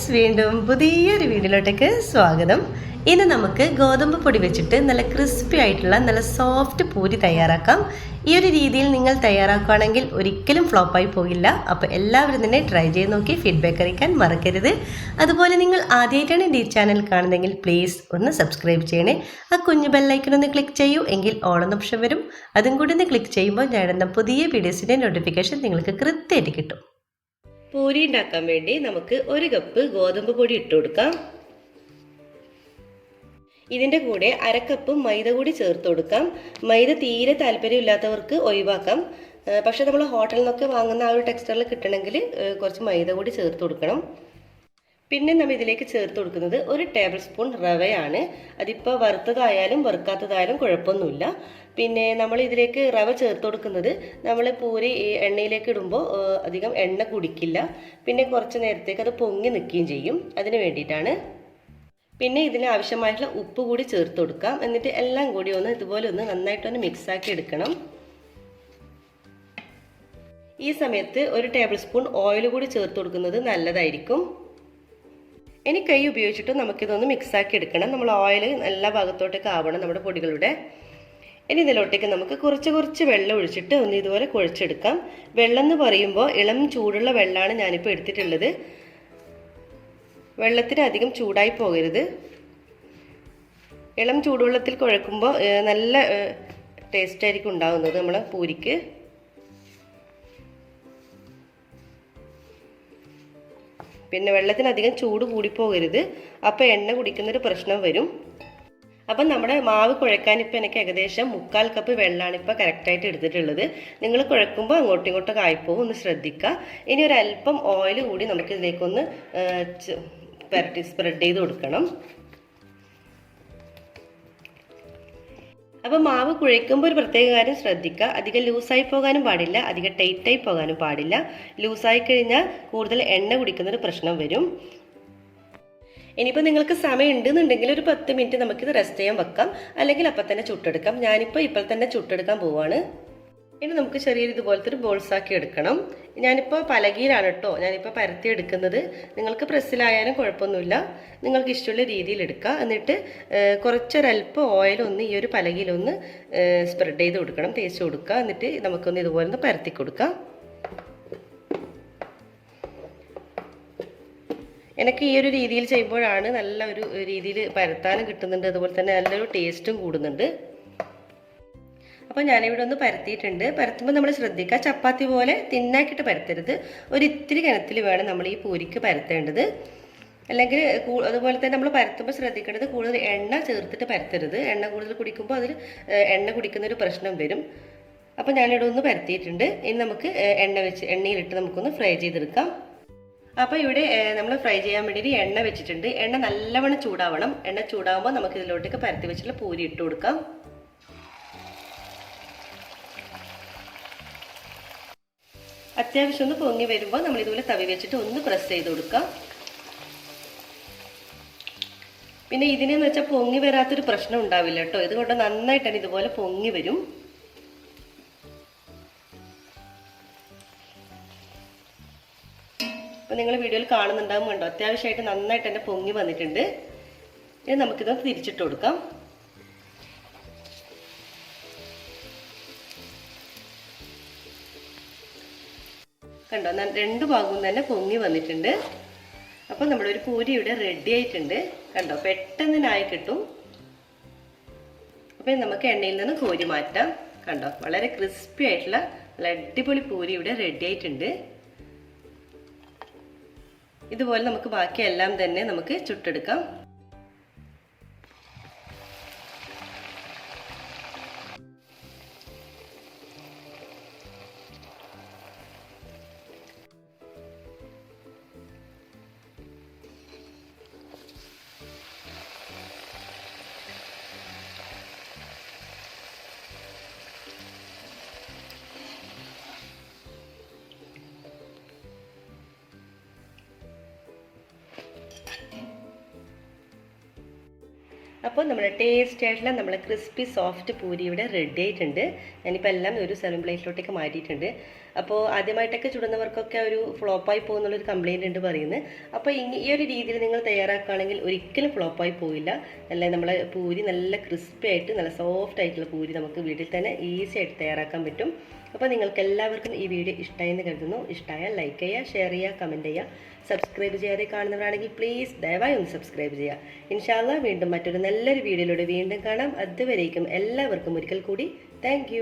Friends, വീണ്ടും പുതിയൊരു വീഡിയോയിലോട്ടേക്ക് സ്വാഗതം. ഇന്ന് നമുക്ക് ഗോതമ്പ് പൊടി വെച്ചിട്ട് നല്ല ക്രിസ്പി ആയിട്ടുള്ള നല്ല സോഫ്റ്റ് പൂരി തയ്യാറാക്കാം. ഈ ഒരു രീതിയിൽ നിങ്ങൾ തയ്യാറാക്കുകയാണെങ്കിൽ ഒരിക്കലും ഫ്ലോപ്പായി പോകില്ല. അപ്പോൾ എല്ലാവരും തന്നെ ട്രൈ ചെയ്ത് നോക്കി ഫീഡ്ബാക്ക് അറിയിക്കാൻ മറക്കരുത്. അതുപോലെ നിങ്ങൾ ആദ്യമായിട്ടാണ് ഈ ചാനൽ കാണുന്നതെങ്കിൽ പ്ലീസ് ഒന്ന് സബ്സ്ക്രൈബ് ചെയ്യണേ. ആ കുഞ്ഞു ബെല്ലൈക്കൺ ഒന്ന് ക്ലിക്ക് ചെയ്യൂ, എങ്കിൽ ഓൾ എന്ന ഓപ്ഷൻ വരും. അതും കൂടി ഒന്ന് ക്ലിക്ക് ചെയ്യുമ്പോൾ ഞാനിടുന്ന പുതിയ വീഡിയോസിൻ്റെ നോട്ടിഫിക്കേഷൻ നിങ്ങൾക്ക് കൃത്യമായിട്ട് കിട്ടും. പൂരി ഉണ്ടാക്കാൻ വേണ്ടി നമുക്ക് 1 കപ്പ് ഗോതമ്പ് പൊടി ഇട്ട് കൊടുക്കാം. ഇതിൻ്റെ കൂടെ 1/2 കപ്പ് മൈദ കൂടി ചേർത്ത് കൊടുക്കാം. മൈദ തീരെ താല്പര്യമില്ലാത്തവർക്ക് ഒഴിവാക്കാം. പക്ഷെ നമ്മൾ ഹോട്ടലിൽ നിന്നൊക്കെ വാങ്ങുന്ന ആ ഒരു ടെക്സ്ചറിൽ കിട്ടണമെങ്കിൽ കുറച്ച് മൈദ കൂടി ചേർത്ത് കൊടുക്കണം. പിന്നെ നമ്മൾ ഇതിലേക്ക് ചേർത്ത് കൊടുക്കുന്നത് 1 ടേബിൾ സ്പൂൺ റവയാണ്. അതിപ്പോൾ വറുത്തതായാലും വറുക്കാത്തതായാലും കുഴപ്പമൊന്നുമില്ല. പിന്നെ നമ്മൾ ഇതിലേക്ക് റവ ചേർത്ത് കൊടുക്കുന്നത് നമ്മൾ പൂരി എണ്ണയിലേക്ക് ഇടുമ്പോൾ അധികം എണ്ണ കുടിക്കില്ല. പിന്നെ കുറച്ച് നേരത്തേക്ക് അത് പൊങ്ങി നിൽക്കുകയും ചെയ്യും. അതിന് വേണ്ടിയിട്ടാണ്. പിന്നെ ഇതിന് ആവശ്യമായിട്ടുള്ള ഉപ്പ് കൂടി ചേർത്ത് കൊടുക്കാം. എന്നിട്ട് എല്ലാം കൂടി ഇതുപോലെ നന്നായിട്ടൊന്ന് മിക്സാക്കി എടുക്കണം. ഈ സമയത്ത് 1 ടേബിൾ സ്പൂൺ ഓയിൽ കൂടി ചേർത്ത് കൊടുക്കുന്നത് നല്ലതായിരിക്കും. ഇനി കൈ ഉപയോഗിച്ചിട്ട് നമുക്കിതൊന്ന് മിക്സാക്കി എടുക്കണം. നമ്മൾ ഓയിൽ എല്ലാ ഭാഗത്തോട്ടേക്ക് ആവണം നമ്മുടെ പൊടികളുടെ. ഇനി ഇതിലോട്ടേക്ക് നമുക്ക് കുറച്ച് വെള്ളം ഒഴിച്ചിട്ട് ഇതുപോലെ കുഴച്ചെടുക്കാം. വെള്ളം എന്ന് പറയുമ്പോൾ ഇളം ചൂടുള്ള വെള്ളമാണ് ഞാനിപ്പോൾ എടുത്തിട്ടുള്ളത്. വെള്ളത്തിന് അധികം ചൂടായി പോകരുത്. ഇളം ചൂടുവെള്ളത്തിൽ കുഴക്കുമ്പോൾ നല്ല ടേസ്റ്റ് ആയിരിക്കും ഉണ്ടാകുന്നത് നമ്മളെ പൂരിക്ക്. പിന്നെ വെള്ളത്തിന് അധികം ചൂട് കൂടിപ്പോകരുത്. അപ്പോൾ എണ്ണ കുടിക്കുന്നൊരു പ്രശ്നം വരും. അപ്പം നമ്മുടെ മാവ് കുഴക്കാൻ ഇപ്പോൾ എനിക്ക് ഏകദേശം 1/4 കപ്പ് വെള്ളമാണ് ഇപ്പോൾ കറക്റ്റായിട്ട് എടുത്തിട്ടുള്ളത്. നിങ്ങൾ കുഴക്കുമ്പോൾ അങ്ങോട്ടും ഇങ്ങോട്ടൊക്കെ ആയിപ്പോവും, ഒന്ന് ശ്രദ്ധിക്കുക. ഇനി ഒരല്പം ഓയിൽ കൂടി നമുക്കിതിലേക്കൊന്ന് പുരട്ടി സ്പ്രെഡ് ചെയ്ത് കൊടുക്കണം. അപ്പോൾ മാവ് കുഴയ്ക്കുമ്പോൾ ഒരു പ്രത്യേക കാര്യം ശ്രദ്ധിക്കുക. അധികം ലൂസായി പോകാനും പാടില്ല, അധികം ടൈറ്റായി പോകാനും പാടില്ല. ലൂസായി കഴിഞ്ഞാൽ കൂടുതൽ എണ്ണ കുടിക്കുന്നൊരു പ്രശ്നം വരും. ഇനിയിപ്പോൾ നിങ്ങൾക്ക് സമയം ഉണ്ടെന്നുണ്ടെങ്കിൽ ഒരു 10 മിനിറ്റ് നമുക്കിത് റെസ്റ്റ് ചെയ്യാൻ വെക്കാം, അല്ലെങ്കിൽ അപ്പം തന്നെ ചുട്ടെടുക്കാം. ഇപ്പോൾ തന്നെ ചുട്ടെടുക്കാൻ പോവാണ്. ഇനി നമുക്ക് ചെറിയൊരു ഇതുപോലത്തെ ഒരു ബോൾസാക്കി എടുക്കണം. ഞാനിപ്പോൾ പലകയിലാണ് കേട്ടോ ഞാനിപ്പോൾ പരത്തി എടുക്കുന്നത്. നിങ്ങൾക്ക് പ്രസ്സിലായാലും കുഴപ്പമൊന്നുമില്ല, നിങ്ങൾക്ക് ഇഷ്ടമുള്ള രീതിയിൽ എടുക്കുക. എന്നിട്ട് കുറച്ചൊരല്പം ഓയിൽ ഈ ഒരു പലകയിലൊന്ന് സ്പ്രെഡ് ചെയ്ത് കൊടുക്കണം, തേച്ച് കൊടുക്കുക. എന്നിട്ട് നമുക്കൊന്ന് ഇതുപോലെ പരത്തി കൊടുക്കാം. എനിക്ക് ഈ ഒരു രീതിയിൽ ചെയ്യുമ്പോഴാണ് നല്ല ഒരു രീതിയിൽ പരത്താനും കിട്ടുന്നുണ്ട്, അതുപോലെ തന്നെ നല്ലൊരു ടേസ്റ്റും കൂടുന്നുണ്ട്. അപ്പോൾ ഞാനിവിടെ ഒന്ന് പരത്തിയിട്ടുണ്ട്. പരത്തുമ്പോൾ നമ്മൾ ശ്രദ്ധിക്കുക, ചപ്പാത്തി പോലെ തിന്നാക്കിയിട്ട് പരത്തരുത്. ഇത്തിരി കനത്തിൽ വേണം നമ്മൾ ഈ പൂരിക്ക് പരത്തേണ്ടത്. അല്ലെങ്കിൽ അതുപോലെ തന്നെ നമ്മൾ പരത്തുമ്പോൾ ശ്രദ്ധിക്കേണ്ടത് കൂടുതൽ എണ്ണ ചേർത്തിട്ട് പരത്തരുത്. എണ്ണ കൂടുതൽ കുടിക്കുമ്പോൾ അതിൽ എണ്ണ കുടിക്കുന്നൊരു പ്രശ്നം വരും. അപ്പോൾ ഞാനിവിടെ ഒന്ന് പരത്തിയിട്ടുണ്ട്. ഇനി നമുക്ക് എണ്ണയിലിട്ട് നമുക്കൊന്ന് ഫ്രൈ ചെയ്തെടുക്കാം. അപ്പോൾ ഇവിടെ നമ്മൾ ഫ്രൈ ചെയ്യാൻ വേണ്ടിയിട്ട് എണ്ണ വെച്ചിട്ടുണ്ട്. എണ്ണ നല്ലവണ്ണം ചൂടാവണം. എണ്ണ ചൂടാകുമ്പോൾ നമുക്ക് ഇതിലോട്ടേക്ക് പരത്തി വെച്ചിട്ടുള്ള പൂരി ഇട്ട് കൊടുക്കാം. അത്യാവശ്യം ഒന്ന് പൊങ്ങി വരുമ്പോൾ നമ്മൾ ഇതുപോലെ തവി വെച്ചിട്ട് ഒന്ന് പ്രസ് ചെയ്ത് കൊടുക്കാം. പിന്നെ ഇതിനെന്ന് വെച്ചാൽ പൊങ്ങി വരാത്തൊരു പ്രശ്നം ഉണ്ടാവില്ല കേട്ടോ. ഇതുകൊണ്ട് നന്നായിട്ടാണ് ഇതുപോലെ പൊങ്ങി വരും. അപ്പോൾ നിങ്ങൾ വീഡിയോയിൽ കാണുന്നുണ്ടാകും, കണ്ടോ അത്യാവശ്യമായിട്ട് നന്നായിട്ട് തന്നെ പൊങ്ങി വന്നിട്ടുണ്ട്. ഇനി നമുക്കിത് തിരിച്ചിട്ട് കൊടുക്കാം. കണ്ടോ 2 ഭാഗവും തന്നെ പൊങ്ങി വന്നിട്ടുണ്ട്. അപ്പോൾ നമ്മുടെ ഒരു പൂരി ഇവിടെ റെഡി ആയിട്ടുണ്ട്. കണ്ടോ പെട്ടെന്ന് ആയി കിട്ടും. അപ്പം നമുക്ക് എണ്ണയിൽ നിന്ന് കോരി മാറ്റാം. കണ്ടോ വളരെ ക്രിസ്പി ആയിട്ടുള്ള നല്ല അടിപൊളി പൂരി ഇവിടെ റെഡി ആയിട്ടുണ്ട്. ഇതുപോലെ നമുക്ക് ബാക്കിയെല്ലാം തന്നെ നമുക്ക് ചുട്ടെടുക്കാം. അപ്പോൾ നമ്മുടെ ടേസ്റ്റ് ആയിട്ടുള്ള നമ്മളെ ക്രിസ്പി സോഫ്റ്റ് പൂരി ഇവിടെ റെഡി ആയിട്ടുണ്ട്. ഞാനിപ്പോൾ എല്ലാം ഒരു സെർവിംഗ് പ്ലേറ്റിലോട്ടേക്ക് മാറ്റിയിട്ടുണ്ട്. അപ്പോൾ ആദ്യമായിട്ടൊക്കെ ചുടുന്നവർക്കൊക്കെ ഒരു ഫ്ലോപ്പായി പോകുന്നുള്ളൊരു കംപ്ലയിൻ്റ് ഉണ്ട് പറയുന്നത്. അപ്പോൾ ഈ ഒരു രീതിയിൽ നിങ്ങൾ തയ്യാറാക്കുകയാണെങ്കിൽ ഒരിക്കലും ഫ്ലോപ്പായി പോയില്ല. നല്ല നമ്മളെ പൂരി നല്ല ക്രിസ്പി ആയിട്ട് നല്ല സോഫ്റ്റ് ആയിട്ടുള്ള പൂരി നമുക്ക് വീട്ടിൽ തന്നെ ഈസി ആയിട്ട് തയ്യാറാക്കാൻ പറ്റും. അപ്പോൾ നിങ്ങൾക്ക് എല്ലാവർക്കും ഈ വീഡിയോ ഇഷ്ടമായെന്ന് കരുതുന്നു. ഇഷ്ടമായാൽ ലൈക്ക് ചെയ്യുക, ഷെയർ ചെയ്യുക, കമൻറ്റ് ചെയ്യുക. സബ്സ്ക്രൈബ് ചെയ്യാതെ കാണുന്നവരാണെങ്കിൽ പ്ലീസ് ദയവായി ഒന്ന് സബ്സ്ക്രൈബ് ചെയ്യുക. ഇൻഷാ അല്ലാഹ് വീണ്ടും മറ്റൊരു നല്ലൊരു വീഡിയോയിലൂടെ വീണ്ടും കാണാം. അതുവരേക്കും എല്ലാവർക്കും ഒരിക്കൽ കൂടി താങ്ക്